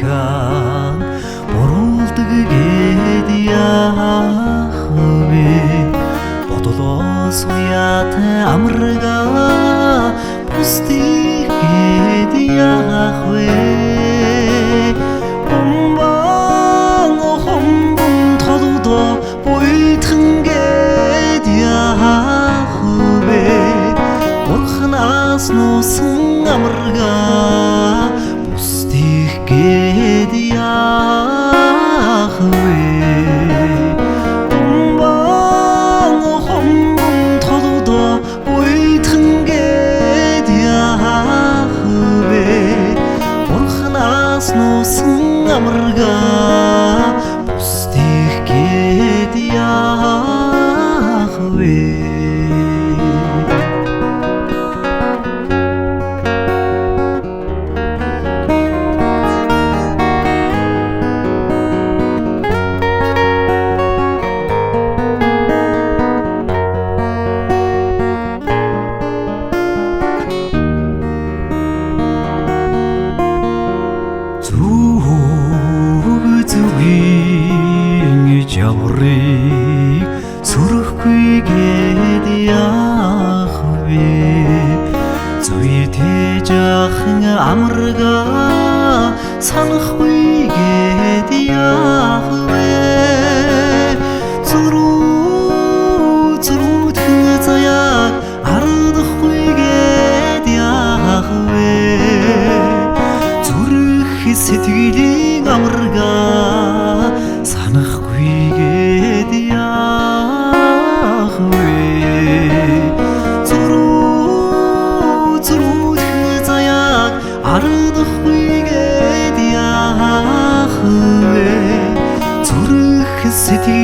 сайхан буруудаг гээд яах вэ? Бодлоос уят амрага бусдыг гээд яах вэ? Хомбон толдоо буйтхан гээд яах вэ? Бурханаас нуусан амрага бусдыг гээд яах вэ? Хомбон толдоо буйтхан гээд яах вэ? Бурханаас нуусан амрага бусдыг гээд яах вэ? Жаврыг сүрэхгүйгээд яах вэ? Зүйтэй жаахан амрага санахгүйгээд яах вэ? Зүрүүтэн заяаг ардахгүйгээд яах вэ? Зүрх сэтгэлийн амрага санахгүйгээд яах вэ? Зүрүүтэн заяаг ардахгүйгээд яах вэ? Зүрх сэтгэл